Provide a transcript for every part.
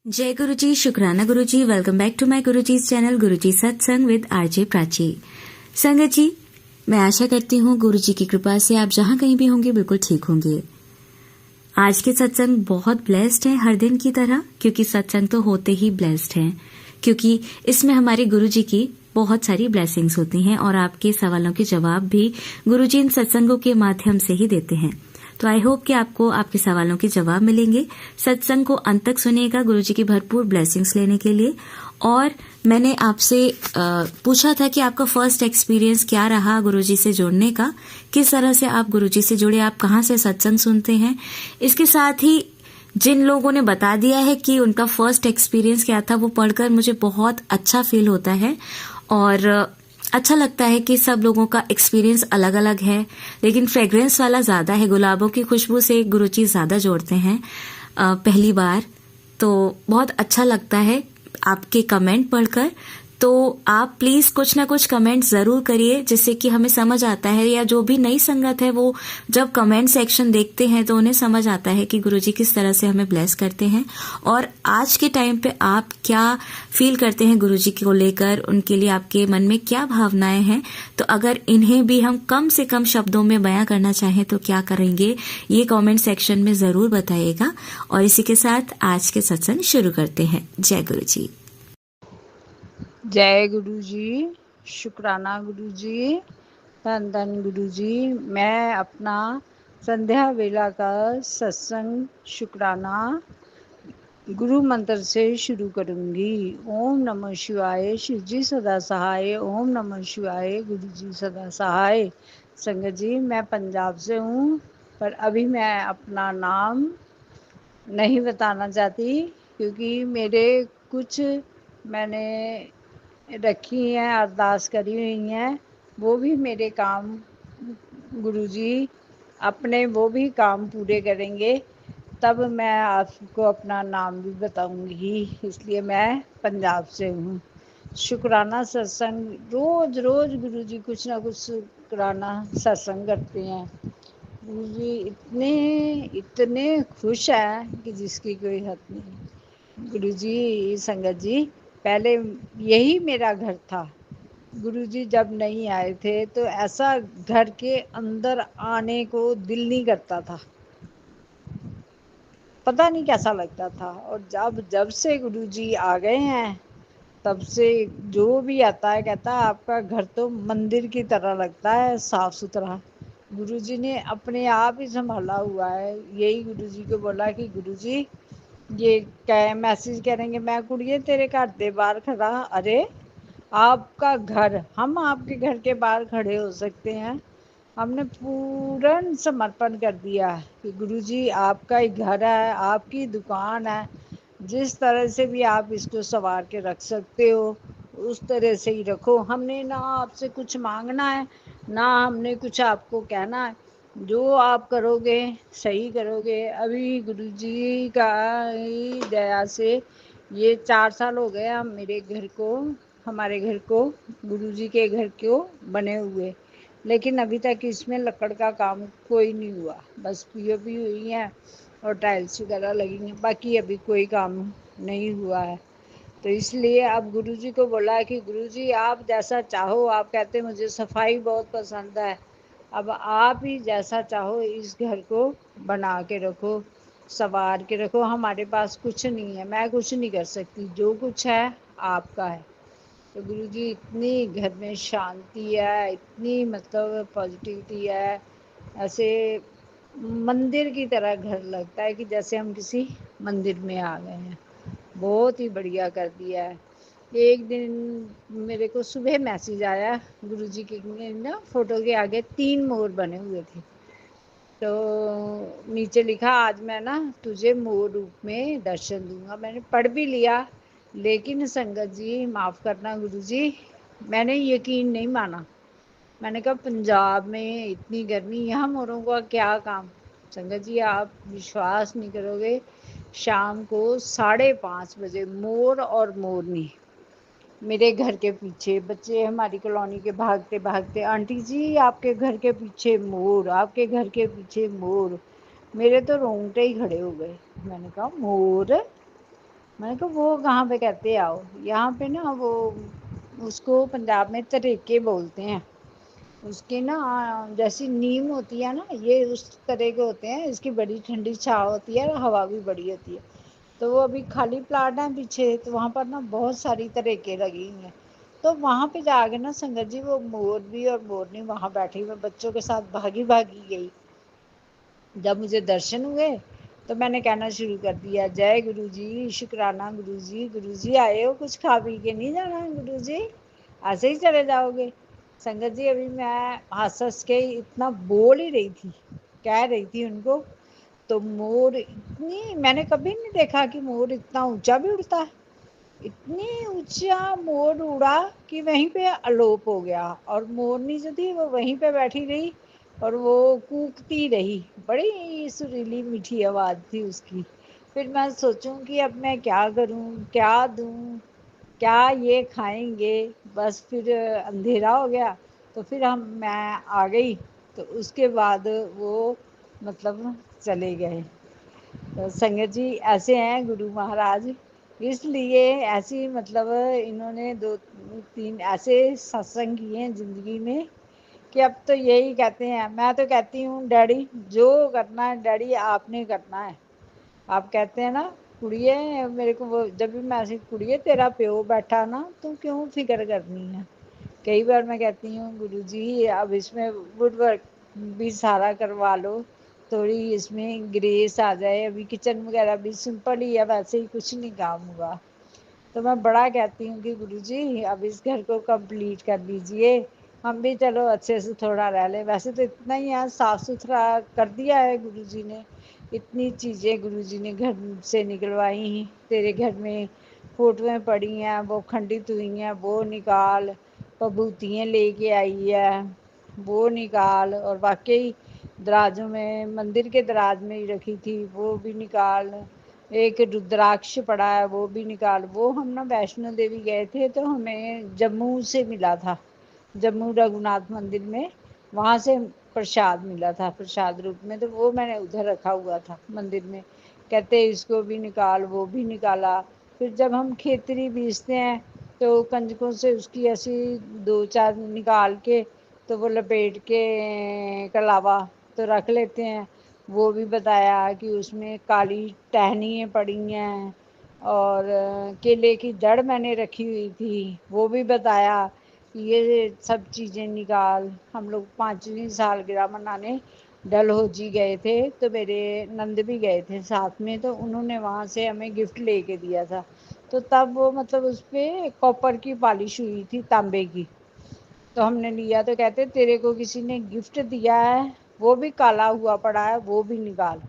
जय गुरु जी, शुक्राना गुरु जी। Welcome back to my Guru ji channel गुरु जी सत्संग विद आरजे प्राची। संगत जी, मैं आशा करती हूँ गुरु जी की कृपा से आप जहाँ कहीं भी होंगे बिल्कुल ठीक होंगे। आज के सत्संग बहुत ब्लेस्ड है हर दिन की तरह, क्योंकि सत्संग तो होते ही ब्लेस्ड हैं, क्योंकि इसमें हमारे गुरु जी की बहुत सारी ब्लेसिंग्स होती हैं और आपके सवालों के जवाब भी गुरु जी इन सत्संगों के माध्यम से ही देते हैं। तो आई होप कि आपको आपके सवालों के जवाब मिलेंगे। सत्संग को अंत तक सुनिएगा गुरु जी की भरपूर ब्लेसिंग्स लेने के लिए। और मैंने आपसे पूछा था कि आपका फर्स्ट एक्सपीरियंस क्या रहा गुरु जी से जुड़ने का, किस तरह से आप गुरु जी से जुड़े, आप कहाँ से सत्संग सुनते हैं। इसके साथ ही जिन लोगों ने बता दिया है कि उनका फर्स्ट एक्सपीरियंस क्या था, वो पढ़कर मुझे बहुत अच्छा फील होता है और अच्छा लगता है कि सब लोगों का एक्सपीरियंस अलग अलग है, लेकिन फ्रेग्रेंस वाला ज्यादा है। गुलाबों की खुशबू से गुरुजी ज्यादा जोड़ते हैं पहली बार। तो बहुत अच्छा लगता है आपके कमेंट पढ़कर। तो आप प्लीज कुछ ना कुछ कमेंट जरूर करिए, जिससे कि हमें समझ आता है, या जो भी नई संगत है वो जब कमेंट सेक्शन देखते हैं तो उन्हें समझ आता है कि गुरुजी किस तरह से हमें ब्लेस करते हैं और आज के टाइम पे आप क्या फील करते हैं गुरुजी को लेकर, उनके लिए आपके मन में क्या भावनाएं हैं। तो अगर इन्हें भी हम कम से कम शब्दों में बयां करना चाहें तो क्या करेंगे, ये कमेंट सेक्शन में जरूर बताइएगा। और इसी के साथ आज के सत्संग शुरू करते हैं। जय गुरु जी। जय गुरु जी, शुक्राना गुरु जी, धन धन गुरु जी। मैं अपना संध्या वेला का सत्संग शुक्राना गुरु मंत्र से शुरू करूंगी। ओम नमः शिवाय, शिव जी सदा सहाय। ओम नमः शिवाय, गुरु जी सदा सहाय। संगत जी, मैं पंजाब से हूँ, पर अभी मैं अपना नाम नहीं बताना चाहती, क्योंकि मेरे कुछ मैंने रखी हैं, अरदास करी हुई हैं, वो भी मेरे काम गुरुजी अपने वो भी काम पूरे करेंगे, तब मैं आपको अपना नाम भी बताऊंगी। इसलिए मैं पंजाब से हूँ। शुक्राना सत्संग रोज रोज गुरुजी कुछ ना कुछ शुक्राना सत्संग करते हैं। गुरुजी इतने इतने खुश हैं कि जिसकी कोई हद नहीं। गुरुजी संगत जी, पहले यही मेरा घर था। गुरुजी जब नहीं आए थे तो ऐसा घर के अंदर आने को दिल नहीं करता था, पता नहीं कैसा लगता था। और जब जब से गुरुजी आ गए हैं, तब से जो भी आता है कहता है आपका घर तो मंदिर की तरह लगता है, साफ सुथरा। गुरुजी ने अपने आप ही संभाला हुआ है। यही गुरुजी को बोला कि गुरुजी ये क्या मैसेज करेंगे, मैं कुड़िए तेरे घर दे बाहर खड़ा। अरे आपका घर, हम आपके घर के बाहर खड़े हो सकते हैं। हमने पूर्ण समर्पण कर दिया कि गुरुजी आपका ही घर है, आपकी दुकान है, जिस तरह से भी आप इसको संवार के रख सकते हो उस तरह से ही रखो। हमने ना आपसे कुछ मांगना है, ना हमने कुछ आपको कहना है। जो आप करोगे सही करोगे। अभी गुरुजी का ही दया से ये 4 साल हो गए हम मेरे घर को, हमारे घर को, गुरुजी के घर को बने हुए, लेकिन अभी तक इसमें लकड़ का काम कोई नहीं हुआ। बस पीओपी हुई है और टाइल्स वगैरह लगी हैं, बाकी अभी कोई काम नहीं हुआ है। तो इसलिए अब गुरुजी को बोला कि गुरुजी आप जैसा चाहो। आप कहते मुझे सफाई बहुत पसंद है, अब आप ही जैसा चाहो इस घर को बना के रखो, संवार के रखो। हमारे पास कुछ नहीं है, मैं कुछ नहीं कर सकती, जो कुछ है आपका है। तो गुरुजी इतनी घर में शांति है, इतनी मतलब पॉजिटिविटी है, ऐसे मंदिर की तरह घर लगता है कि जैसे हम किसी मंदिर में आ गए हैं। बहुत ही बढ़िया कर दिया है। एक दिन मेरे को सुबह मैसेज आया, गुरुजी के ना फोटो के आगे 3 मोर बने हुए थे। तो नीचे लिखा आज मैं ना तुझे मोर रूप में दर्शन दूंगा। मैंने पढ़ भी लिया, लेकिन संगत जी माफ़ करना गुरुजी, मैंने यकीन नहीं माना। मैंने कहा पंजाब में इतनी गर्मी, यहाँ मोरों का क्या काम। संगत जी आप विश्वास नहीं करोगे, शाम को 5:30 बजे मोर और मोरनी मेरे घर के पीछे, बच्चे हमारी कॉलोनी के भागते भागते, आंटी जी आपके घर के पीछे मोर, आपके घर के पीछे मोर। मेरे तो रोंगटे ही खड़े हो गए। मैंने कहा मोर, मैंने कहा वो कहाँ पे कहते आओ, यहाँ पे ना वो उसको पंजाब में तरेके बोलते हैं। उसकी ना जैसी नीम होती है ना, ये उस तरह के होते हैं। इसकी बड़ी ठंडी छाँव होती है और हवा भी बड़ी होती है। तो वो अभी खाली प्लाट है पीछे, तो वहाँ पर ना बहुत सारी तरेके लगी हुई हैं। तो वहाँ पे जाके ना संगत जी वो मोर भी और मोरनी वहाँ बैठी, मैं बच्चों के साथ भागी भागी गई। जब मुझे दर्शन हुए तो मैंने कहना शुरू कर दिया, जय गुरु जी, शुक्राना गुरु जी आए हो, कुछ खा पी के नहीं जाना गुरु जी, ऐसे ही चले जाओगे। संगत जी अभी मैं हंस हंस के इतना बोल ही रही थी, कह रही थी उनको, तो मोर इतनी, मैंने कभी नहीं देखा कि मोर इतना ऊंचा भी उड़ता है। इतनी ऊंचा मोर उड़ा कि वहीं पे अलोप हो गया, और मोरनी जो थी वो वहीं पे बैठी रही और वो कूकती रही। बड़ी सुरीली मीठी आवाज़ थी उसकी। फिर मैं सोचूं कि अब मैं क्या करूं, क्या दूं, क्या ये खाएंगे। बस फिर अंधेरा हो गया, तो फिर मैं आ गई। तो उसके बाद वो मतलब चले गए। तो संगत जी ऐसे हैं गुरु महाराज, इसलिए ऐसी मतलब इन्होंने 2-3 ऐसे सत्संग किए हैं ज़िंदगी में कि अब तो यही कहते हैं। मैं तो कहती हूँ डैडी जो करना है डैडी आपने करना है। आप कहते हैं ना कुड़िए, मेरे को वो जब भी मैं ऐसी, कुड़िए तेरा प्यो बैठा ना, तू क्यों फिक्र करनी है। कई बार मैं कहती हूँ गुरुजी अब इसमें वुड वर्क भी सारा करवा लो, थोड़ी इसमें ग्रेस आ जाए। अभी किचन वगैरह भी सिंपल ही है, वैसे ही कुछ नहीं काम हुआ। तो मैं बड़ा कहती हूँ कि गुरुजी अब इस घर को कंप्लीट कर लीजिए, हम भी चलो अच्छे से थोड़ा रह लें। वैसे तो इतना ही है, साफ़ सुथरा कर दिया है गुरुजी ने। इतनी चीज़ें गुरुजी ने घर से निकलवाई, तेरे घर में फ़ोटोएँ पड़ी हैं वो खंडित हुई हैं वो निकाल, विभूतियाँ लेके आई है वो निकाल, और वाकई दराजों में, मंदिर के दराज में ही रखी थी वो भी निकाल, एक रुद्राक्ष पड़ा है वो भी निकाल। वो हम ना वैष्णो देवी गए थे तो हमें जम्मू से मिला था, जम्मू रघुनाथ मंदिर में, वहाँ से प्रसाद मिला था प्रसाद रूप में, तो वो मैंने उधर रखा हुआ था मंदिर में। कहते इसको भी निकाल, वो भी निकाला। फिर जब हम खेतरी बीजते हैं तो कंजकों से उसकी ऐसी 2-4 निकाल के तो वो लपेट के कलावा तो रख लेते हैं। वो भी बताया कि उसमें काली टहनियाँ पड़ी हैं, और केले की जड़ मैंने रखी हुई थी वो भी बताया कि ये सब चीज़ें निकाल। हम लोग 5वीं सालगिरह मनाने डलहौजी गए थे, तो मेरे नंद भी गए थे साथ में, तो उन्होंने वहाँ से हमें गिफ्ट लेके दिया था। तो तब वो मतलब उस पर कॉपर की पॉलिश हुई थी, तांबे की, तो हमने लिया। तो कहते तेरे को किसी ने गिफ्ट दिया है, वो भी काला हुआ पड़ा है वो भी निकाल।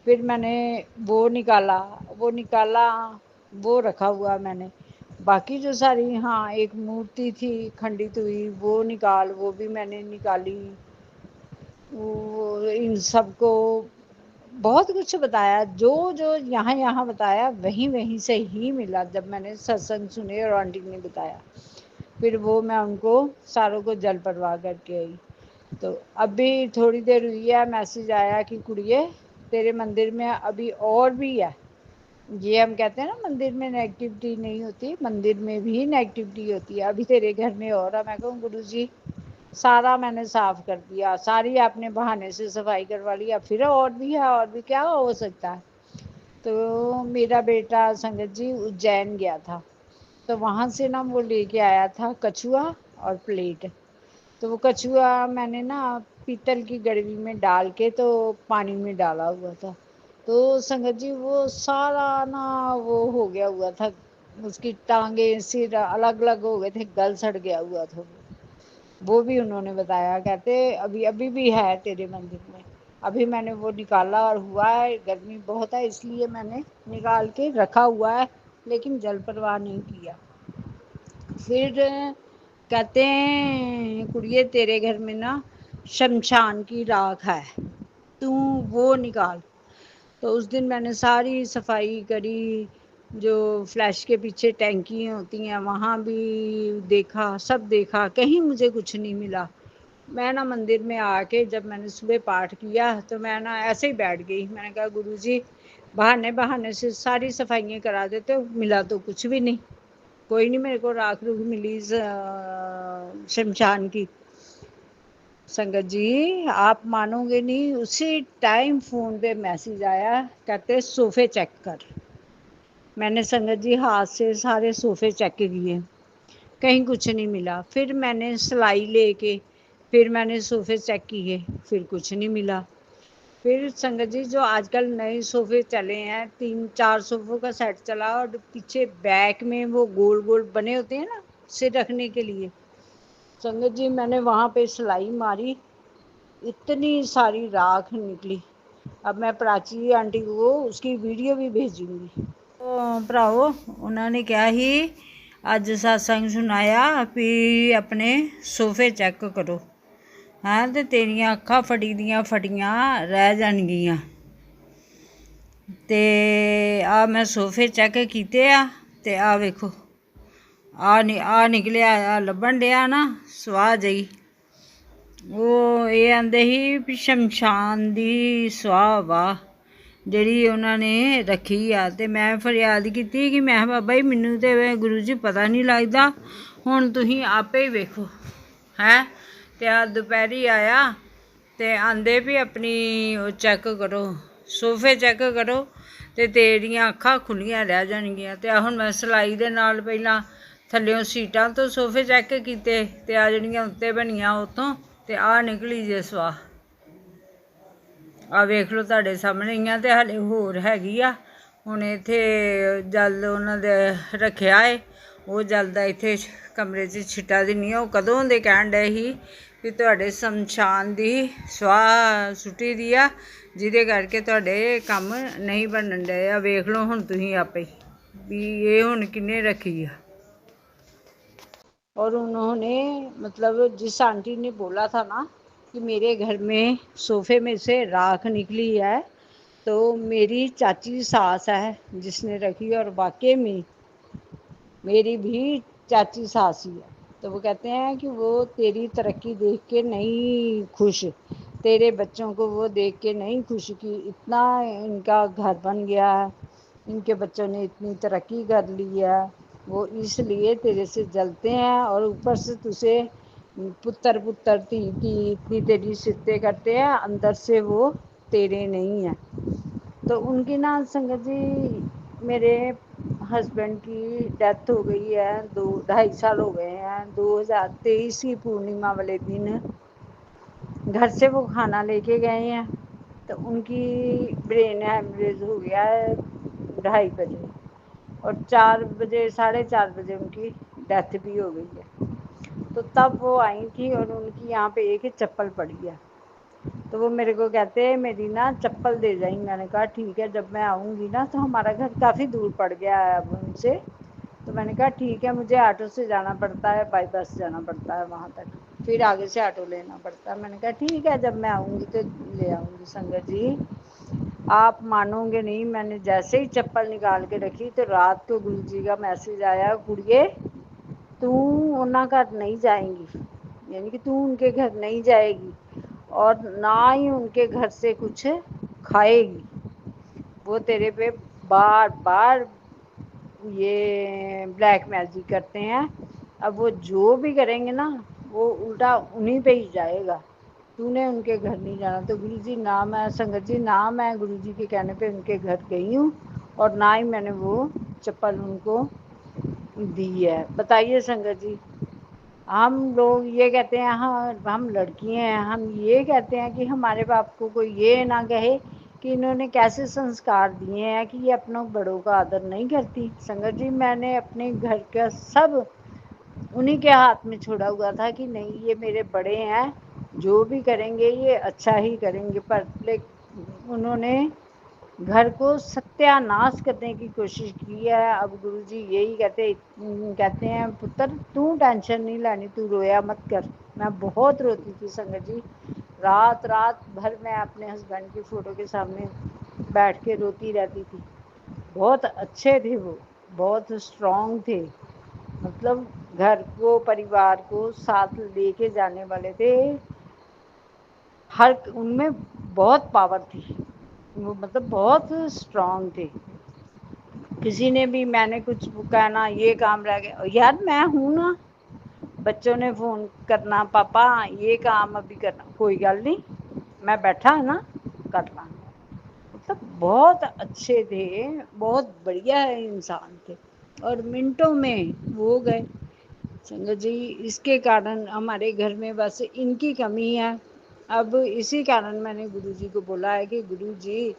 फिर मैंने वो निकाला, वो निकाला, वो रखा हुआ मैंने। बाकी जो सारी, हाँ एक मूर्ति थी खंडित हुई वो निकाल, वो भी मैंने निकाली। वो इन सबको बहुत कुछ बताया, जो जो यहाँ यहाँ बताया वहीं वहीं से ही मिला जब मैंने सत्संग सुने और आंटी ने बताया। फिर वो मैं उनको सारों को जल परवाह करके आई। तो अभी थोड़ी देर हुई है, मैसेज आया कि कुड़िए तेरे मंदिर में अभी और भी है। ये हम कहते हैं ना मंदिर में नेगेटिविटी नहीं होती, मंदिर में भी नेगेटिविटी होती है, अभी तेरे घर में और है। मैं कहूँ गुरुजी सारा मैंने साफ कर दिया, सारी आपने बहाने से सफाई करवा लिया, फिर और भी है, और भी क्या हो सकता है। तो मेरा बेटा संगत जी उज्जैन गया था, तो वहाँ से ना वो लेके आया था कछुआ और प्लेट। तो वो कछुआ मैंने ना पीतल की गड़वी में डाल के तो पानी में डाला हुआ था। तो संगत जी वो सारा ना वो हो गया हुआ था, उसकी टांगे सिर अलग अलग हो गए थे, गल सड़ गया हुआ था। वो भी उन्होंने बताया, कहते अभी अभी भी है तेरे मंदिर में। अभी मैंने वो निकाला और हुआ है, गर्मी बहुत है इसलिए मैंने निकाल के रखा हुआ है, लेकिन जल परवाह नहीं किया। फिर कहते हैं कुड़िए तेरे घर में ना शमशान की राख है, तू वो निकाल। तो उस दिन मैंने सारी सफाई करी, जो फ्लैश के पीछे टैंकी होती हैं वहाँ भी देखा, सब देखा, कहीं मुझे कुछ नहीं मिला। मैं ना मंदिर में आके जब मैंने सुबह पाठ किया तो मैं ना ऐसे ही बैठ गई। मैंने कहा गुरुजी बहाने बहाने से सारी सफाइयाँ करा देते, मिला तो कुछ भी नहीं। कोई नहीं मेरे को राख रूख मिली शमशान की। संगत जी आप मानोगे नहीं, उसी टाइम फ़ोन पे मैसेज आया, कहते सोफ़े चेक कर। मैंने संगत जी हाथ से सारे सोफ़े चेक किए, कहीं कुछ नहीं मिला। फिर मैंने सिलाई लेके फिर मैंने सोफ़े चेक किए, फिर कुछ नहीं मिला। फिर संगत जी जो आजकल नए सोफ़े चले हैं, 3-4 सोफ़ों का सेट चला, और पीछे बैक में वो गोल गोल बने होते हैं ना सिर रखने के लिए। संगत जी मैंने वहाँ पे सिलाई मारी, इतनी सारी राख निकली। अब मैं प्राची आंटी को उसकी वीडियो भी भेजूंगी। तो भराओ उन्होंने क्या ही अज सत्संग सुनाया भी अपने सोफे चेक करो, हाँ तो तेरियां अक्खां फटी दियां फटियां रह जाणगियां। ते आ मैं सोफे चेक कीते आ ते आ वेखो आ निकलिया, आ लब्भन डिया ना सुआह जई। ਉਹ ਇਹ ਆਂਦੇ ਸੀ ਵੀ ਸ਼ਮਸ਼ਾਨ ਦੀ ਸੁਆਹ ਵਾ ਜਿਹੜੀ ਉਹਨਾਂ ਨੇ ਰੱਖੀ ਆ। ਤੇ ਮੈਂ ਫਰਿਆਦ ਕੀਤੀ ਕਿ ਮੈਂ ਬਾਬਾ ਜੀ ਮੈਨੂੰ ਤੇ ਗੁਰੂ ਜੀ ਪਤਾ ਨਹੀਂ ਲੱਗਦਾ, ਹੁਣ ਤੁਸੀਂ ਆਪੇ ਹੀ ਵੇਖੋ ਹੈ। ਤੇ ਆ ਦੁਪਹਿਰੀ ਆਇਆ ਤੇ ਆਂਦੇ ਵੀ ਆਪਣੀ ਉਹ ਚੈੱਕ ਕਰੋ, ਸੋਫੇ ਚੈੱਕ ਕਰੋ ਤੇ ਤੇਰੀਆਂ ਅੱਖਾਂ ਖੁੱਲੀਆਂ ਰਹਿ ਜਾਣਗੀਆਂ। ਤੇ ਹੁਣ ਮੈਂ ਸਿਲਾਈ ਦੇ ਨਾਲ ਪਹਿਲਾਂ ਥੱਲਿਓਂ ਸੀਟਾਂ ਤੋਂ ਸੋਫੇ ਚੈੱਕ ਕੀਤੇ ਤੇ ਆ ਜਿਹੜੀਆਂ ਉੱਤੇ ਬਣੀਆਂ ਉੱਥੋਂ, ਤੇ ਆ ਨਿਕਲੀ ਜੇ ਸਵਾਹ। ਆ ਵੇਖ ਲਓ ਤੁਹਾਡੇ ਸਾਹਮਣੇ ਹੀ ਆ। ਤੇ ਹਲੇ ਹੋਰ ਹੈਗੀ ਆ, ਹੁਣ ਇੱਥੇ ਜਲ ਉਹਨਾਂ ਦੇ ਰੱਖਿਆ ਏ, ਉਹ ਜਲਦਾ ਇੱਥੇ ਕਮਰੇ 'ਚ ਛਿੱਟਾ ਦਿੰਨੀ ਆ। ਉਹ ਕਦੋਂ ਦੇ ਕਹਿਣ ਡਏ ਸੀ ਵੀ ਤੁਹਾਡੇ ਸ਼ਮਸ਼ਾਨ ਦੀ ਸਵਾਹ ਸੁੱਟੀ ਦੀ ਆ, ਜਿਹਦੇ ਕਰਕੇ ਤੁਹਾਡੇ ਕੰਮ ਨਹੀਂ ਬਣਨ ਡਏ ਆ। ਵੇਖ ਲਓ ਹੁਣ ਤੁਸੀਂ ਆਪੇ ਵੀ ਇਹ ਹੁਣ ਕਿੰਨੇ ਰੱਖੀ ਆ। और उन्होंने मतलब जिस आंटी ने बोला था ना कि मेरे घर में सोफे में से राख निकली है, तो मेरी चाची सास है जिसने रखी, और वाकई में मेरी भी चाची सास ही है। तो वो कहते हैं कि वो तेरी तरक्की देख के नहीं खुश, तेरे बच्चों को वो देख के नहीं खुश कि इतना इनका घर बन गया है, इनके बच्चों ने इतनी तरक्की कर ली है, वो इसलिए तेरे से जलते हैं। और ऊपर से तुझे पुत्र पुत्र धी धी इतनी तेरी सिफतें करते हैं, अंदर से वो तेरे नहीं हैं। तो उनकी ना संगत जी मेरे हस्बैंड की डेथ हो गई है, 2-2.5 साल हो गए हैं। 2023 की पूर्णिमा वाले दिन घर से वो खाना लेके गए हैं, तो उनकी ब्रेन हेमरेज हो गया है 2:30 बजे, और 4 बजे 4:30 बजे उनकी डेथ भी हो गई है। तो तब वो आई थी और उनकी यहाँ पे एक चप्पल पड़ी है, तो वो मेरे को कहते हैं मेरी ना चप्पल दे जाएंगी। मैंने कहा ठीक है, जब मैं आऊँगी ना, तो हमारा घर काफ़ी दूर पड़ गया है अब उनसे, तो मैंने कहा ठीक है, मुझे ऑटो से जाना पड़ता है, बाई बस जाना पड़ता है वहाँ तक, फिर आगे से ऑटो लेना पड़ता है। मैंने कहा ठीक है, जब मैं आऊँगी तो ले आऊँगी। संगत जी आप मानोगे नहीं, मैंने जैसे ही चप्पल निकाल के रखी तो रात को गुरु जी का मैसेज आया, कुड़िए तू उन्ना घर नहीं जाएंगी, यानी कि तू उनके घर नहीं जाएगी और ना ही उनके घर से कुछ खाएगी। वो तेरे पे बार बार ये ब्लैक मैजिक करते हैं। अब वो जो भी करेंगे ना, वो उल्टा उन्हीं पे ही जाएगा, तूने उनके घर नहीं जाना। तो गुरु जी ना मैं संगत जी ना मैं गुरु जी के कहने पे उनके घर गई हूँ, और ना ही मैंने वो चप्पल उनको दी है। बताइए संगत जी, हम लोग ये कहते हैं हाँ हम लड़की हैं, हम ये कहते हैं कि हमारे बाप को कोई ये ना कहे कि इन्होंने कैसे संस्कार दिए हैं कि ये अपनों बड़ों का आदर नहीं करती। संगत जी मैंने अपने घर का सब उन्हीं के हाथ में छोड़ा हुआ था कि नहीं ये मेरे बड़े हैं, जो भी करेंगे ये अच्छा ही करेंगे। पर उन्होंने घर को सत्यानाश करने की कोशिश की है। अब गुरुजी यही कहते हैं पुत्र तू टेंशन नहीं लेनी, तू रोया मत कर। मैं बहुत रोती थी संगत जी, रात रात भर मैं अपने हस्बैंड की फ़ोटो के सामने बैठ के रोती रहती थी। बहुत अच्छे थे वो, बहुत स्ट्रॉन्ग थे, मतलब घर को परिवार को साथ लेके जाने वाले थे। हर उनमें बहुत पावर थी। वो मतलब बहुत स्ट्रांग थे। किसी ने भी मैंने कुछ कहना ये काम रह गया, यार मैं हूं ना। बच्चों ने फोन करना, पापा ये काम अभी करना, कोई गल नहीं, मैं बैठा है ना, कर लांगा। मतलब बहुत अच्छे थे, बहुत बढ़िया है इंसान थे, और मिनटों में वो हो गए। संगत जी, इसके कारण हमारे घर में बस इनकी कमी है। अब इसी कारण मैंने गुरुजी को बोला है कि गुरुजी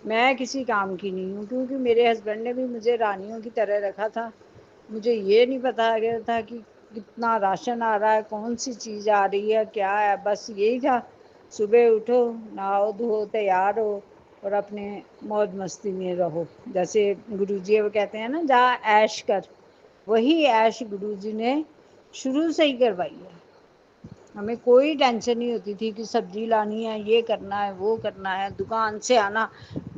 मैं किसी काम की नहीं हूँ, क्योंकि मेरे हस्बैंड ने भी मुझे रानियों की तरह रखा था। मुझे ये नहीं पता गया था कि कितना राशन आ रहा है, कौन सी चीज़ आ रही है, क्या है। बस यही था, सुबह उठो, नहाओ धो, तैयार हो और अपने मौज मस्ती में रहो। जैसे गुरुजी वो कहते हैं ना, जा ऐश कर, वही ऐश गुरुजी ने शुरू से ही करवाई है। हमें कोई टेंशन नहीं होती थी कि सब्जी लानी है, ये करना है, वो करना है, दुकान से आना,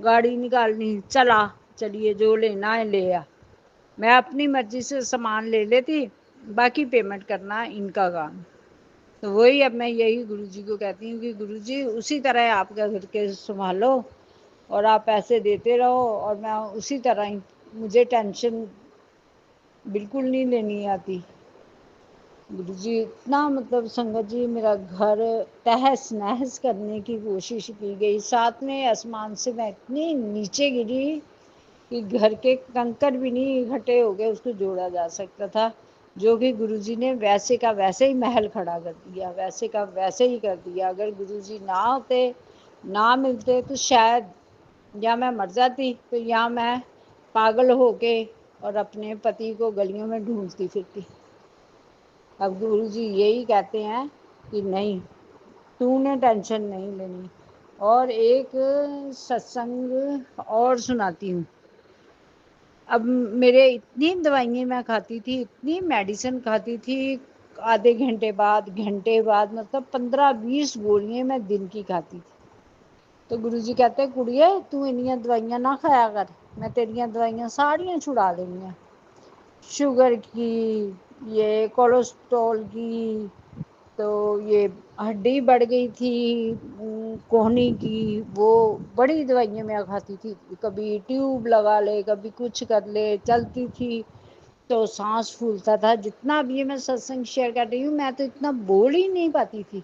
गाड़ी निकालनी, चला चलिए जो लेना है ले आ। मैं अपनी मर्जी से सामान ले लेती, बाकी पेमेंट करना इनका काम। तो वही अब मैं यही गुरुजी को कहती हूँ कि गुरुजी उसी तरह आप घर के संभालो और आप पैसे देते रहो, और मैं उसी तरह ही, मुझे टेंशन बिल्कुल नहीं लेनी आती। गुरुजी इतना मतलब संगत जी, मेरा घर तहस नहस करने की कोशिश की गई। 7वें आसमान से मैं इतनी नीचे गिरी कि घर के कंकड़ भी नहीं इकट्ठे हो गए उसको जोड़ा जा सकता था। जो कि गुरुजी ने वैसे का वैसे ही महल खड़ा कर दिया, वैसे का वैसे ही कर दिया। अगर गुरुजी ना होते, ना मिलते, तो शायद या मैं मर जाती, तो या मैं पागल होके और अपने पति को गलियों में ढूंढती फिरती। अब गुरुजी यही कहते हैं कि नहीं, तूने टेंशन नहीं लेनी। और एक सत्संग और सुनाती हूँ। अब मेरे इतनी दवाइयाँ मैं खाती थी, इतनी मेडिसिन खाती थी, आधे घंटे बाद मतलब 15-20 गोलियाँ मैं दिन की खाती थी। तो गुरुजी कहते, कुड़िए तू इन्नियां दवाइयाँ ना खाया कर, मैं तेरियां दवाइयाँ सारियां छुड़ा देनियां। शुगर की, ये कोलेस्ट्रॉल की, तो ये हड्डी बढ़ गई थी कोहनी की, वो बड़ी दवाइयाँ मैं खाती थी। कभी ट्यूब लगा ले, कभी कुछ कर ले, चलती थी तो सांस फूलता था। जितना अब ये मैं सत्संग शेयर कर रही हूँ, मैं तो इतना बोल ही नहीं पाती थी।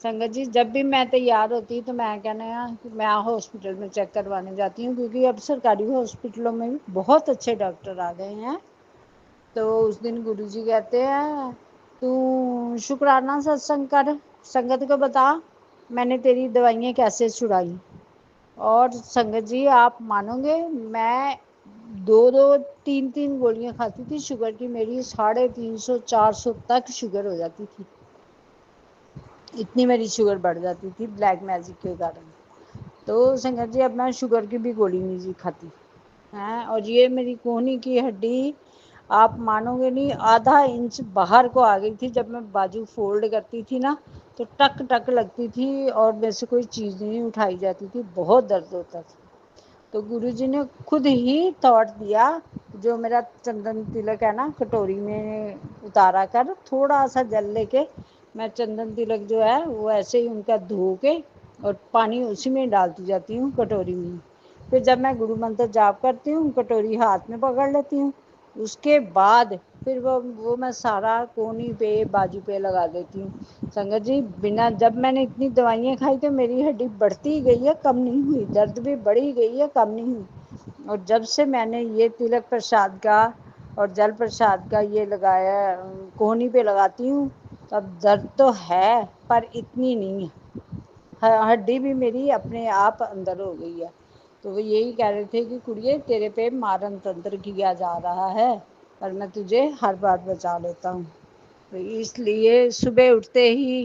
संगत जी, जब भी मैं तैयार होती तो मैं कहना कि मैं हॉस्पिटल में चेक करवाने जाती हूँ, क्योंकि अब सरकारी हॉस्पिटलों में भी बहुत अच्छे डॉक्टर आ गए हैं। तो उस दिन गुरुजी कहते हैं, तू शुक्राना सत्संग कर, संगत को बता मैंने तेरी दवाइयाँ कैसे छुड़ाई। और संगत जी, आप मानोगे, मैं 2-2 3-3 गोलियाँ खाती थी शुगर की, मेरी 350-400 तक शुगर हो जाती थी। इतनी मेरी शुगर बढ़ जाती थी ब्लैक मैजिक के कारण। तो संगत जी, अब मैं शुगर की भी गोली नहीं जी खाती हैं। और ये मेरी कोहनी की हड्डी, आप मानोगे नहीं, आधा इंच बाहर को आ गई थी। जब मैं बाजू फोल्ड करती थी ना, तो टक टक लगती थी और मेरे से कोई चीज़ नहीं उठाई जाती थी, बहुत दर्द होता था। तो गुरुजी ने खुद ही थॉट दिया, जो मेरा चंदन तिलक है ना, कटोरी में उतारा कर थोड़ा सा जल लेके, मैं चंदन तिलक जो है वो ऐसे ही उनका धो के और पानी उसी में डालती जाती हूँ कटोरी में। फिर जब मैं गुरु मंत्र जाप करती हूँ, कटोरी हाथ में पकड़ लेती हूँ। उसके बाद फिर वो मैं सारा कोहनी पे बाजू पे लगा देती हूँ। संगत जी, बिना, जब मैंने इतनी दवाइयाँ खाई तो मेरी हड्डी बढ़ती गई है, कम नहीं हुई। दर्द भी बढ़ी गई है, कम नहीं हुई। और जब से मैंने ये तिलक प्रसाद का और जल प्रसाद का ये लगाया, कोहनी पे लगाती हूँ, तब दर्द तो है पर इतनी नहीं है। हड्डी भी मेरी अपने आप अंदर हो गई है। तो वो यही कह रहे थे कि कुड़िए तेरे पे मारण तंत्र किया जा रहा है, पर मैं तुझे हर बार बचा लेता हूँ। तो इसलिए सुबह उठते ही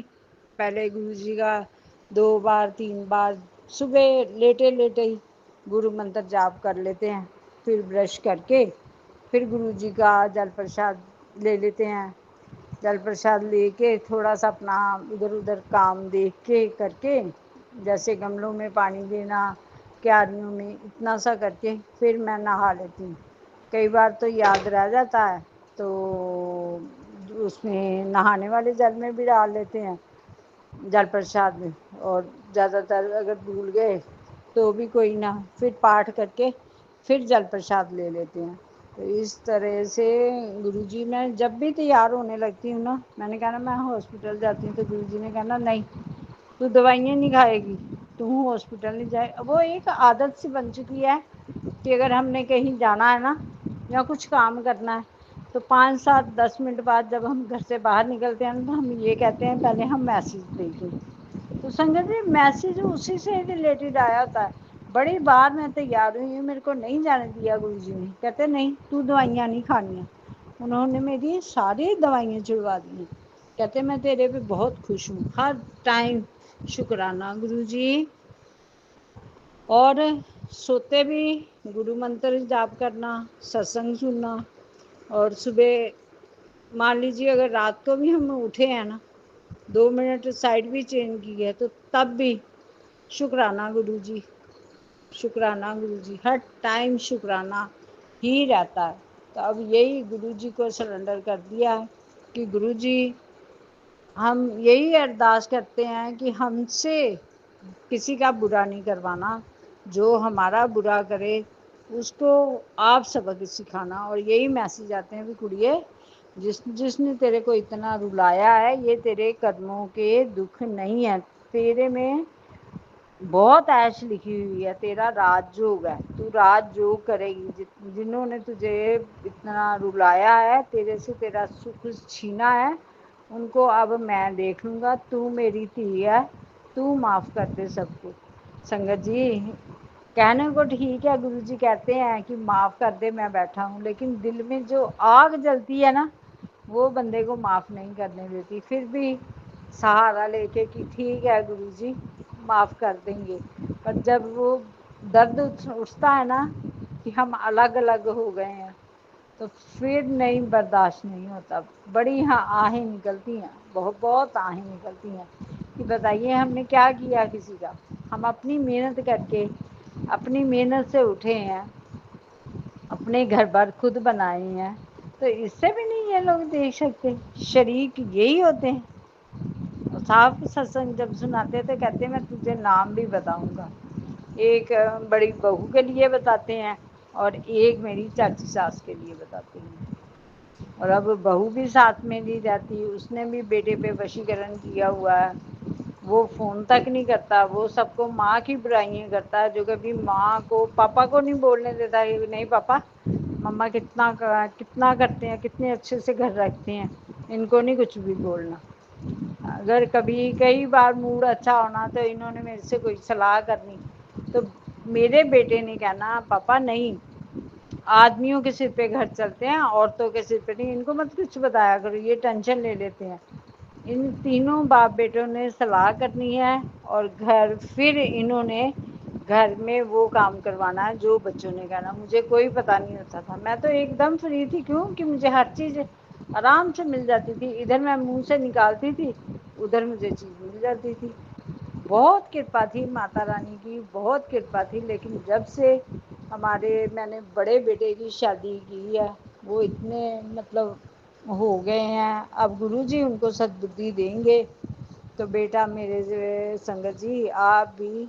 पहले गुरुजी का 2 बार 3 बार सुबह लेटे लेटे ही गुरु मंत्र जाप कर लेते हैं। फिर ब्रश करके फिर गुरुजी का जल प्रसाद ले लेते हैं। जल प्रसाद लेके थोड़ा सा अपना इधर उधर काम देख के करके, जैसे गमलों में पानी देना, क्यारियों में, इतना सा करके फिर मैं नहा लेती हूँ। कई बार तो याद रह जाता है, तो उसमें नहाने वाले जल में भी डाल लेते हैं, जल प्रसाद में। और ज़्यादातर अगर भूल गए तो भी कोई ना, फिर पाठ करके फिर जल प्रसाद ले लेते हैं। तो इस तरह से गुरुजी, मैं जब भी तैयार होने लगती हूँ ना, मैंने कहा ना मैं हॉस्पिटल जाती हूँ, तो गुरुजी ने कहना नहीं तू दवाइयाँ नहीं खाएगी, तू हॉस्पिटल नहीं जाए। वो एक आदत सी बन चुकी है कि अगर हमने कहीं जाना है ना या कुछ काम करना है, तो 5, 7, 10 मिनट बाद जब हम घर से बाहर निकलते हैं ना, तो हम ये कहते हैं पहले हम मैसेज देखें। तो संगत जी, मैसेज उसी से रिलेटेड आया होता है। बड़ी बार मैं तैयार हुई हूँ, मेरे को नहीं जाने दिया गुरुजी ने, कहते नहीं तू दवाइयाँ नहीं खानी है। उन्होंने मेरी सारी दवाइयाँ छुड़वा दी। कहते मैं तेरे पे बहुत खुश हूँ, हर टाइम शुक्राना गुरुजी। और सोते भी गुरु मंत्र जाप करना, सत्संग सुनना, और सुबह मान लीजिए अगर रात को भी हम उठे हैं ना, 2 मिनट साइड भी चेंज की है, तो तब भी शुक्राना गुरुजी, शुक्राना गुरुजी, हर टाइम शुक्राना ही रहता है। तो अब यही गुरुजी को सरेंडर कर दिया है कि गुरुजी हम यही अरदास करते हैं कि हमसे किसी का बुरा नहीं करवाना, जो हमारा बुरा करे उसको आप सबक सिखाना। और यही मैसेज आते हैं भी कुड़िए, जिसने तेरे को इतना रुलाया है, ये तेरे कर्मों के दुख नहीं है, तेरे में बहुत ऐश लिखी हुई है, तेरा राजयोग है, तू राजयोग करेगी। जिन्होंने तुझे इतना रुलाया है, तेरे से तेरा सुख छीना है, उनको अब मैं देख लूँगा, तू मेरी धी है, तू माफ़ कर दे सबको। संगत जी, कहने को ठीक है, गुरुजी कहते हैं कि माफ़ कर दे, मैं बैठा हूँ, लेकिन दिल में जो आग जलती है ना, वो बंदे को माफ़ नहीं करने देती। फिर भी सहारा लेके कि ठीक है गुरुजी माफ़ कर देंगे, पर जब वो दर्द उठता है ना कि हम अलग अलग हो गए हैं, तो फिर नहीं, बर्दाश्त नहीं होता। बड़ी आहें निकलती हैं, बहुत बहुत आहें निकलती हैं कि बताइए हमने क्या किया किसी का। हम अपनी मेहनत करके, अपनी मेहनत से उठे हैं, अपने घर बार खुद बनाए हैं, तो इससे भी नहीं ये लोग देख सकते। शरीक यही होते हैं। साफ सत्संग जब सुनाते थे, कहते मैं तुझे नाम भी बताऊंगा। एक बड़ी बहू के लिए बताते हैं और एक मेरी चाची सास के लिए बताते हैं। और अब बहू भी साथ में नहीं जाती, उसने भी बेटे पे वशीकरण किया हुआ है। वो फ़ोन तक नहीं करता, वो सबको माँ की बुराइयाँ करता है, जो कभी माँ को, पापा को नहीं बोलने देता है नहीं पापा, मम्मा कितना कितना करते हैं, कितने अच्छे से घर रखते हैं, इनको नहीं कुछ भी बोलना। अगर कभी कई बार मूड अच्छा होना, तो इन्होंने मेरे से कोई सलाह करनी, तो मेरे बेटे ने कहना पापा नहीं, आदमियों के सिर पे घर चलते हैं, औरतों के सिर पे नहीं, इनको मत कुछ बताया करो, ये टेंशन ले लेते हैं। इन तीनों बाप बेटों ने सलाह करनी है, और घर फिर इन्होंने घर में वो काम करवाना है जो बच्चों ने कहना। मुझे कोई पता नहीं होता था, मैं तो एकदम फ्री थी, क्यों कि मुझे हर चीज़ आराम से मिल जाती थी। इधर मैं मुंह से निकालती थी, उधर मुझे चीज़ मिल जाती थी। बहुत कृपा थी माता रानी की, बहुत कृपा थी। लेकिन जब से मैंने बड़े बेटे की शादी की है, वो इतने मतलब हो गए हैं, अब गुरुजी उनको सद्बुद्धि देंगे। तो बेटा मेरे संगत जी, आप भी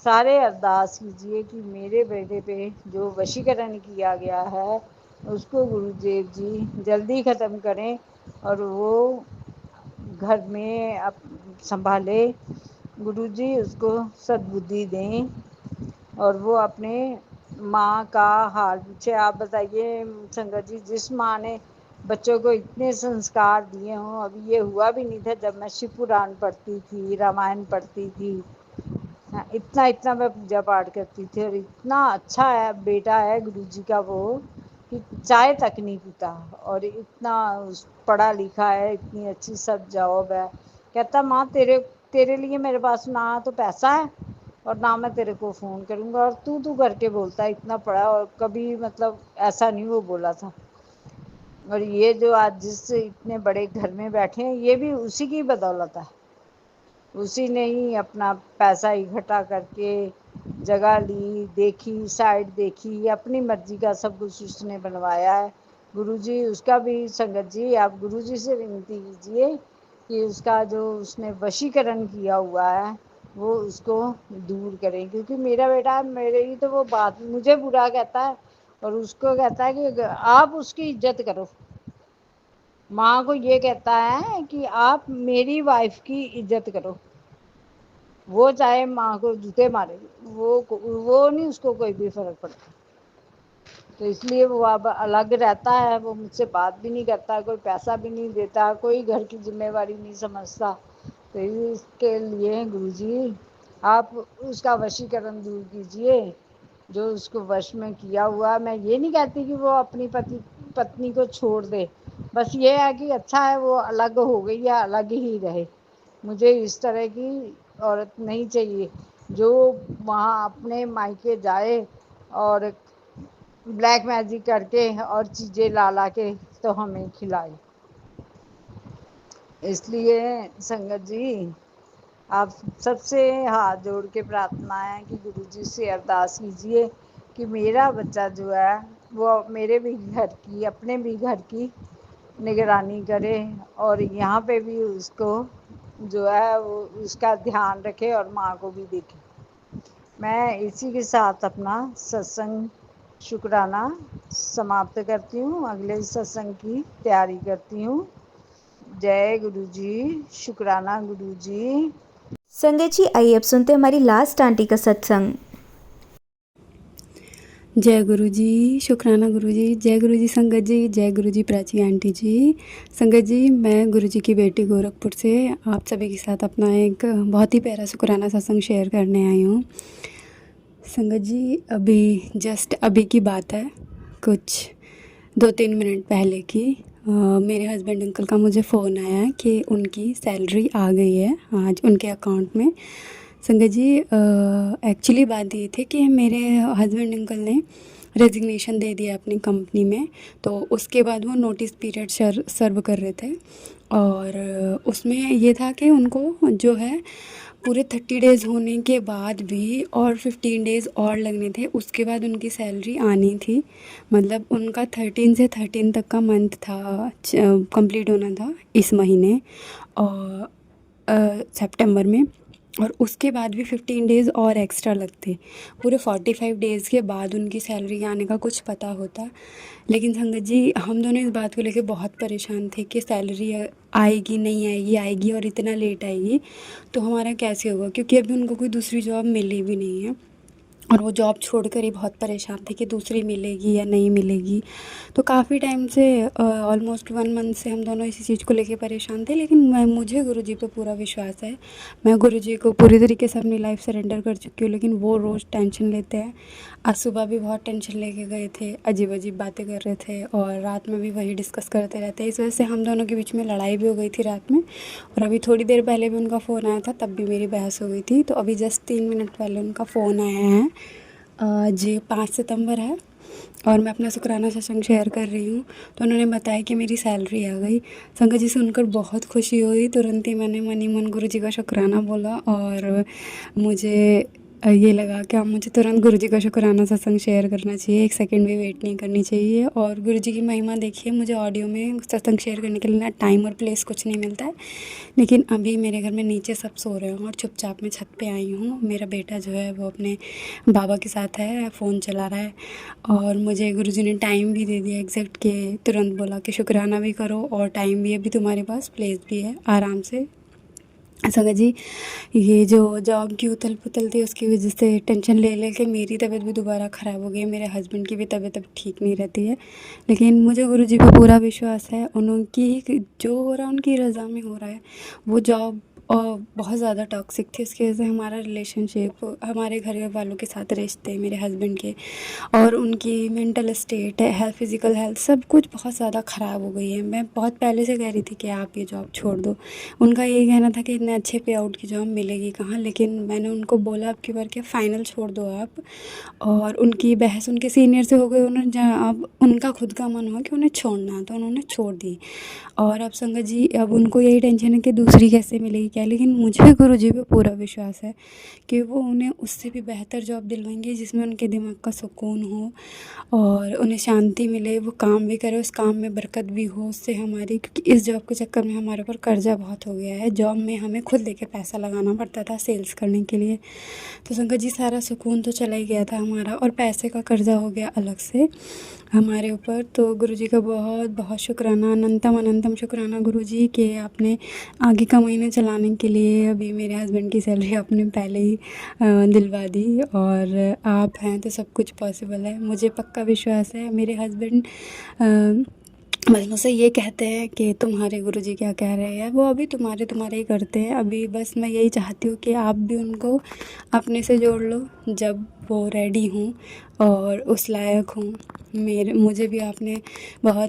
सारे अरदास कीजिए कि मेरे बेटे पे जो वशीकरण किया गया है, उसको गुरुदेव जी जल्दी ख़त्म करें, और वो घर में अब संभाले। गुरुजी उसको सद्बुद्धि दें, और वो अपने माँ का हाल पूछे। आप बताइए संगत जी, जिस माँ ने बच्चों को इतने संस्कार दिए हों, अभी ये हुआ भी नहीं था जब मैं शिव पुराण पढ़ती थी, रामायण पढ़ती थी, इतना इतना मैं पूजा पाठ करती थी, और इतना अच्छा है बेटा है गुरुजी का वो, कि चाय तक नहीं पीता, और इतना पढ़ा लिखा है, इतनी अच्छी सब जॉब है। कहता माँ तेरे तेरे लिए मेरे पास ना तो पैसा है, और ना मैं तेरे को फ़ोन करूँगा, और तू करके बोलता है, इतना पढ़ा, और कभी मतलब ऐसा नहीं वो बोला था। और ये जो आज जिस इतने बड़े घर में बैठे हैं, ये भी उसी की बदौलत है। उसी ने ही अपना पैसा इकट्ठा करके जगह ली, देखी, साइड देखी, अपनी मर्जी का सब कुछ उसने बनवाया है। गुरुजी उसका भी संगत जी, आप गुरुजी से विनती कीजिए कि उसका जो उसने वशीकरण किया हुआ है, वो उसको दूर करें, क्योंकि मेरा बेटा मेरे ही तो वो बात मुझे बुरा कहता है और उसको कहता है कि आप उसकी इज्जत करो। माँ को ये कहता है कि आप मेरी वाइफ की इज्जत करो। वो चाहे माँ को जूते मारे, वो नहीं, उसको कोई भी फर्क पड़ता। तो इसलिए वो अब अलग रहता है, वो मुझसे बात भी नहीं करता, कोई पैसा भी नहीं देता, कोई घर की जिम्मेवारी नहीं समझता। तो इसके लिए गुरुजी आप उसका वशीकरण दूर कीजिए, जो उसको वश में किया हुआ। मैं ये नहीं कहती कि वो अपनी पत्नी को छोड़ दे, बस ये है कि अच्छा है वो अलग हो गई है, अलग ही रहे। मुझे इस तरह की औरत नहीं चाहिए जो वहाँ अपने मायके जाए और ब्लैक मैजिक करके और चीज़ें ला ला के तो हमें खिलाए। इसलिए संगत जी, आप सबसे हाथ जोड़ के प्रार्थना है कि गुरुजी से अरदास कीजिए कि मेरा बच्चा जो है वो मेरे भी घर की, अपने भी घर की निगरानी करे और यहाँ पे भी उसको जो है वो उसका ध्यान रखे और माँ को भी देखे। मैं इसी के साथ अपना सत्संग शुक्राना समाप्त करती हूँ, अगले सत्संग की तैयारी करती हूँ। जय गुरु जी, शुक्राना गुरु जी। संगत जी, आइए अब सुनते हैं हमारी लास्ट आंटी का सत्संग। जय गुरु जी, शुक्राना गुरु जी, जय गुरु जी संगत जी, जय गुरु जी प्राची आंटी जी। संगत जी, मैं गुरु जी की बेटी गोरखपुर से आप सभी के साथ अपना एक बहुत ही प्यारा शुक्राना सत्संग शेयर करने आई हूँ। संगत जी, अभी की बात है, कुछ 2-3 मिनट पहले की। मेरे हस्बैंड अंकल का मुझे फ़ोन आया कि उनकी सैलरी आ गई है आज उनके अकाउंट में। संगत जी, एक्चुअली बात ये थी कि मेरे हस्बैंड अंकल ने रेजिग्नेशन दे दिया अपनी कंपनी में, तो उसके बाद वो नोटिस पीरियड सर्व कर रहे थे और उसमें ये था कि उनको जो है पूरे 30 डेज़ होने के बाद भी और 15 डेज़ और लगने थे, उसके बाद उनकी सैलरी आनी थी। मतलब उनका 13 से 13 तक का मंथ था, कंप्लीट होना था इस महीने और सितंबर में, और उसके बाद भी 15 डेज़ और एक्स्ट्रा लगते। पूरे 45 डेज़ के बाद उनकी सैलरी आने का कुछ पता होता। लेकिन संगत जी, हम दोनों इस बात को लेके बहुत परेशान थे कि सैलरी आएगी नहीं आएगी, आएगी और इतना लेट आएगी तो हमारा कैसे होगा, क्योंकि अभी उनको कोई दूसरी जॉब मिली भी नहीं है और वो जॉब छोड़कर ही बहुत परेशान थे कि दूसरी मिलेगी या नहीं मिलेगी। तो काफ़ी टाइम से ऑलमोस्ट 1 मंथ से हम दोनों इसी चीज़ को लेके परेशान थे। लेकिन मुझे गुरुजी पे पूरा विश्वास है, मैं गुरुजी को पूरी तरीके से अपनी लाइफ सरेंडर कर चुकी हूँ, लेकिन वो रोज़ टेंशन लेते हैं। आज सुबह भी बहुत टेंशन लेके गए थे, अजीब अजीब बातें कर रहे थे और रात में भी वही डिस्कस करते रहते हैं। इस वजह से हम दोनों के बीच में लड़ाई भी हो गई थी रात में, और अभी थोड़ी देर पहले भी उनका फ़ोन आया था, तब भी मेरी बहस हो गई थी। तो अभी जस्ट 3 मिनट पहले उनका फ़ोन आया है। आज 5 सितंबर है और मैं अपना शुक्राना सत्संग शेयर कर रही हूँ। तो उन्होंने बताया कि मेरी सैलरी आ गई। संगत जी, सुनकर बहुत खुशी हुई। तुरंत ही मैंने मन ही मन गुरु जी का शुक्राना बोला और मुझे ये लगा कि अब मुझे तुरंत गुरु जी का शुक्राना सत्संग शेयर करना चाहिए, 1 सेकंड भी वेट नहीं करनी चाहिए। और गुरु जी की महिमा देखिए, मुझे ऑडियो में सत्संग शेयर करने के लिए ना टाइम और प्लेस कुछ नहीं मिलता है, लेकिन अभी मेरे घर में नीचे सब सो रहे हैं और चुपचाप मैं छत पे आई हूँ। मेरा बेटा जो है वो अपने बाबा के साथ है, फ़ोन चला रहा है और मुझे गुरुजी ने टाइम भी दे दिया एग्जैक्ट, के तुरंत बोला कि शुक्राना भी करो और टाइम भी अभी तुम्हारे पास, प्लेस भी है, आराम से। संगत जी, ये जो जॉब की उथल पुथल थी उसकी वजह से टेंशन ले लेके मेरी तबीयत भी दोबारा ख़राब हो गई, मेरे हस्बैंड की भी तबीयत अब ठीक नहीं रहती है। लेकिन मुझे गुरुजी पे पूरा विश्वास है, उनकी जो हो रहा है उनकी रज़ा में हो रहा है। वो जॉब बहुत ज़्यादा टॉक्सिक थी, उसकी वजह से हमारा रिलेशनशिप, हमारे घर वालों के साथ रिश्ते, मेरे हस्बैंड के, और उनकी मेंटल स्टेट है, फिज़िकल हेल्थ, सब कुछ बहुत ज़्यादा ख़राब हो गई है। मैं बहुत पहले से कह रही थी कि आप ये जॉब छोड़ दो। उनका यही कहना था कि इतने अच्छे पे आउट की जॉब मिलेगी कहाँ, लेकिन मैंने उनको बोला अब की बार क्या फ़ाइनल छोड़ दो आप। और उनकी बहस उनके सीनियर से हो गई, उन्होंने अब उनका खुद का मन हुआ कि उन्हें छोड़ना, तो उन्होंने छोड़ दी। और अब संगत जी, अब उनको यही टेंशन है कि दूसरी कैसे मिलेगी, किया, लेकिन मुझे गुरुजी पे पूरा विश्वास है कि वो उन्हें उससे भी बेहतर जॉब दिलवाएंगे जिसमें उनके दिमाग का सुकून हो और उन्हें शांति मिले, वो काम भी करे, उस काम में बरकत भी हो उससे हमारी, क्योंकि इस जॉब के चक्कर में हमारे ऊपर कर्जा बहुत हो गया है। जॉब में हमें खुद लेके पैसा लगाना पड़ता था सेल्स करने के लिए, तो संगत जी सारा सुकून तो चला ही गया था हमारा और पैसे का कर्जा हो गया अलग से हमारे ऊपर। तो गुरुजी का बहुत बहुत शुक्राना, अनंतम अनंतम शुक्राना गुरुजी के आपने आगे का महीने चलाने के लिए अभी मेरे हस्बैंड की सैलरी आपने पहले ही दिलवा दी, और आप हैं तो सब कुछ पॉसिबल है। मुझे पक्का विश्वास है, मेरे हस्बैंड महीनों से ये कहते हैं कि तुम्हारे गुरुजी क्या कह रहे हैं, वो अभी तुम्हारे तुम्हारे ही करते हैं। अभी बस मैं यही चाहती हूँ कि आप भी उनको अपने से जोड़ लो जब वो रेडी हों और उस लायक हों। मुझे भी आपने बहुत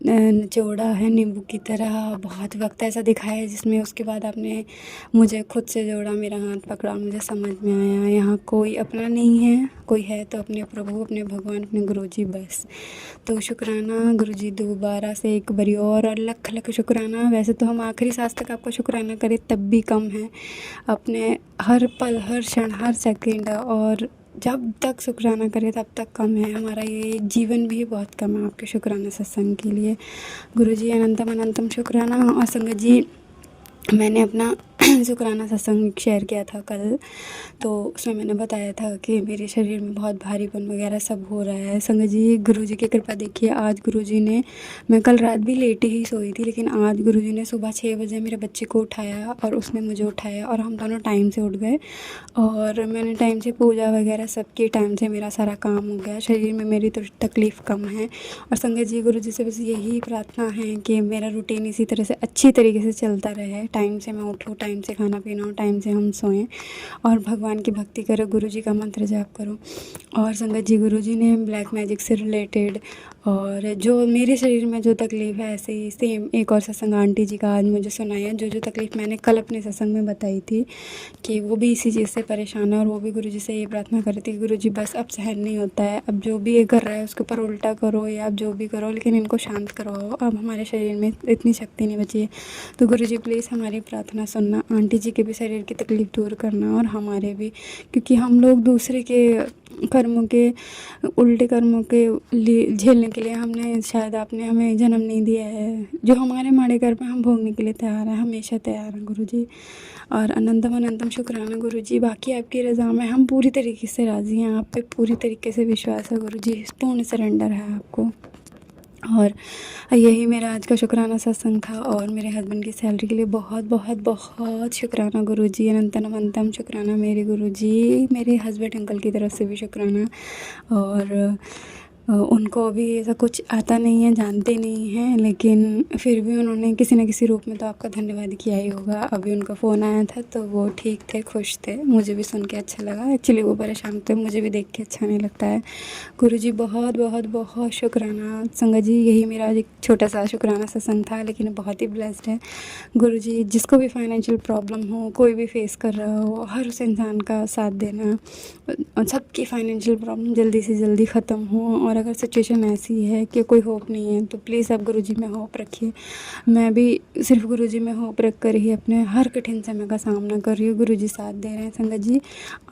निचोड़ा है नींबू की तरह, बहुत वक्त ऐसा दिखाया है जिसमें उसके बाद आपने मुझे खुद से जोड़ा, मेरा हाथ पकड़ा, मुझे समझ में आया यहाँ कोई अपना नहीं है, कोई है तो अपने प्रभु, अपने भगवान, अपने गुरुजी बस। तो शुक्राना गुरुजी दोबारा से एक बारी और लख लख शुक्राना। वैसे तो हम आखिरी सांस तक आपका शुक्राना करें तब भी कम है, अपने हर पल, हर क्षण, हर सेकंड और जब तक शुक्राना करें तब तक कम है। हमारा ये जीवन भी बहुत कम है आपके शुक्राना सत्संग के लिए। गुरुजी अनंतम अनंतम शुक्राना। और संगत जी, मैंने अपना शुक्राना सत्संग शेयर किया था कल, तो उसमें मैंने बताया था कि मेरे शरीर में बहुत भारीपन वगैरह सब हो रहा है। संगत जी, गुरुजी की कृपा देखिए, आज गुरुजी ने, मैं कल रात भी लेट ही सोई थी, लेकिन आज गुरुजी ने सुबह 6 बजे मेरे बच्चे को उठाया और उसने मुझे उठाया और हम दोनों टाइम से उठ गए और मैंने टाइम से पूजा वगैरह सब की, टाइम से मेरा सारा काम हो गया। शरीर में मेरी तो तकलीफ़ कम है। और संगत जी, गुरुजी से बस यही प्रार्थना है कि मेरा रूटीन इसी तरह से अच्छी तरीके से चलता रहे, टाइम से मैं उठूँ, टाइम से खाना पीना हो, टाइम से हम सोएं और भगवान की भक्ति करो, गुरुजी का मंत्र जाप करो। और संगत जी, गुरुजी ने ब्लैक मैजिक से रिलेटेड और जो मेरे शरीर में जो तकलीफ़ है, ऐसे ही सेम एक और सत्संग आंटी जी का आज मुझे सुनाया, जो तकलीफ़ मैंने कल अपने सत्संग में बताई थी कि वो भी इसी चीज़ से परेशान है और वो भी गुरुजी से ये प्रार्थना कर रही थी कि गुरुजी बस अब सहन नहीं होता है, अब जो भी ये कर रहा है उसके ऊपर उल्टा करो या आप जो भी करो, लेकिन इनको शांत करवाओ, अब हमारे शरीर में इतनी शक्ति नहीं बची है। तो गुरुजी प्लीज़ हमारी प्रार्थना सुनना, आंटी जी के भी शरीर की तकलीफ़ दूर करना और हमारे भी, क्योंकि हम लोग दूसरे के कर्मों के, उल्टे कर्मों के लिए झेलने के लिए हमने, शायद आपने हमें जन्म नहीं दिया है। जो हमारे माड़े कर्म हम भोगने के लिए तैयार हैं, हमेशा तैयार हैं गुरुजी। और अनंतम अनंतम शुक्राना गुरुजी। बाकी आपकी रज़ा में हम पूरी तरीके से राज़ी हैं, आप पे पूरी तरीके से विश्वास है गुरुजी, पूर्ण सरेंडर है आपको। और यही मेरा आज का शुक्राना सत्संग था और मेरे हस्बैंड की सैलरी के लिए बहुत बहुत बहुत शुक्राना गुरुजी, अनंतम अनंतम शुक्राना मेरे गुरुजी। मेरे हस्बैंड अंकल की तरफ से भी शुक्राना। और उनको अभी ऐसा कुछ आता नहीं है, जानते नहीं हैं, लेकिन फिर भी उन्होंने किसी न किसी रूप में तो आपका धन्यवाद किया ही होगा। अभी उनका फ़ोन आया था तो वो ठीक थे, खुश थे, मुझे भी सुन के अच्छा लगा। एक्चुअली वो परेशान थे, मुझे भी देख के अच्छा नहीं लगता है। गुरुजी बहुत बहुत बहुत शुक्राना। संगत जी, यही मेरा एक छोटा सा शुक्राना सत्संग था, लेकिन बहुत ही ब्लेस्ड है गुरुजी। जिसको भी फाइनेंशियल प्रॉब्लम हो, कोई भी फेस कर रहा हो, हर उस इंसान का साथ देना और सबकी फाइनेंशियल प्रॉब्लम जल्दी से जल्दी ख़त्म हो। और अगर सिचुएशन ऐसी है कि कोई होप नहीं है तो प्लीज़ आप गुरुजी में होप रखिए। मैं भी सिर्फ गुरुजी में होप रख कर ही अपने हर कठिन समय का सामना कर रही हूँ। गुरुजी साथ दे रहे हैं। संगत जी,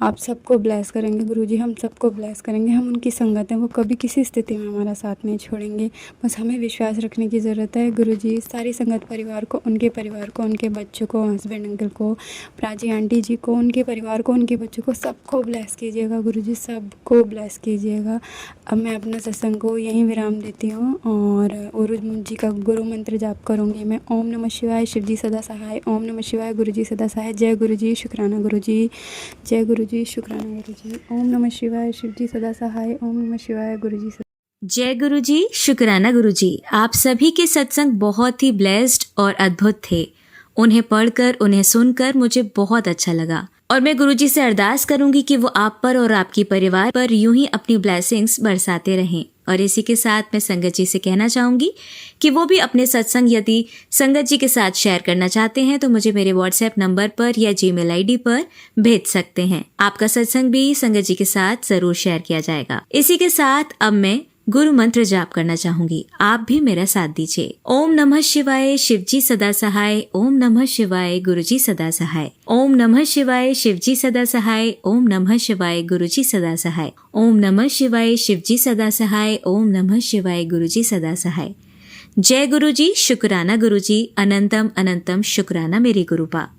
आप सबको ब्लेस करेंगे गुरुजी, हम सबको ब्लेस करेंगे। हम उनकी संगत हैं, वो कभी किसी स्थिति में हमारा साथ नहीं छोड़ेंगे। बस हमें विश्वास रखने की ज़रूरत है। गुरुजी सारी संगत परिवार को, उनके परिवार को, उनके बच्चों को, हस्बैंड अंकल को, प्राची आंटी जी को, उनके परिवार को, उनके बच्चों को, सबको ब्लेस कीजिएगा गुरुजी, सबको ब्लेस कीजिएगा। अब मैं अपना सत्संग को यहीं विराम देती हूँ और गुरु जी का गुरु मंत्र जाप करूँगी मैं। ओम नमः शिवाय, शिव जी सदा सहाय। ओम नमः शिवाय, गुरु जी सदा सहाय। जय गुरु जी, शुक्राना गुरु जी। जय गुरु जी, शुक्राना गुरु जी। ओम नमः शिवाय, शिव जी सदा सहाय। ओम नमः शिवाय, गुरु जी। जय गुरु जी, शुक्राना गुरु जी। आप सभी के सत्संग बहुत ही ब्लेस्ड और अद्भुत थे। उन्हें पढ़कर, उन्हें सुनकर मुझे बहुत अच्छा लगा और मैं गुरुजी से अरदास करूंगी कि वो आप पर और आपकी परिवार पर यूं ही अपनी ब्लेसिंग्स बरसाते रहें। और इसी के साथ मैं संगत जी से कहना चाहूंगी कि वो भी अपने सत्संग यदि संगत जी के साथ शेयर करना चाहते हैं तो मुझे मेरे व्हाट्सएप नंबर पर या जीमेल आईडी पर भेज सकते हैं। आपका सत्संग भी संगत जी के साथ जरूर शेयर किया जाएगा। इसी के साथ अब मैं गुरु मंत्र जाप करना चाहूंगी, आप भी मेरा साथ दीजिए। ओम नमः शिवाय, शिवजी सदा सहाय। ओम नमः शिवाय, गुरुजी सदा सहाय। ओम नमः शिवाय, शिवजी सदा सहाय। ओम नमः शिवाय, गुरुजी सदा सहाय। ओम नमः शिवाय, शिवजी सदा सहाय। ओम नमः शिवाय, गुरुजी सदा सहाय। जय गुरुजी, शुक्राना गुरुजी, अनंतम अनंतम शुक्राना मेरे गुरुपा।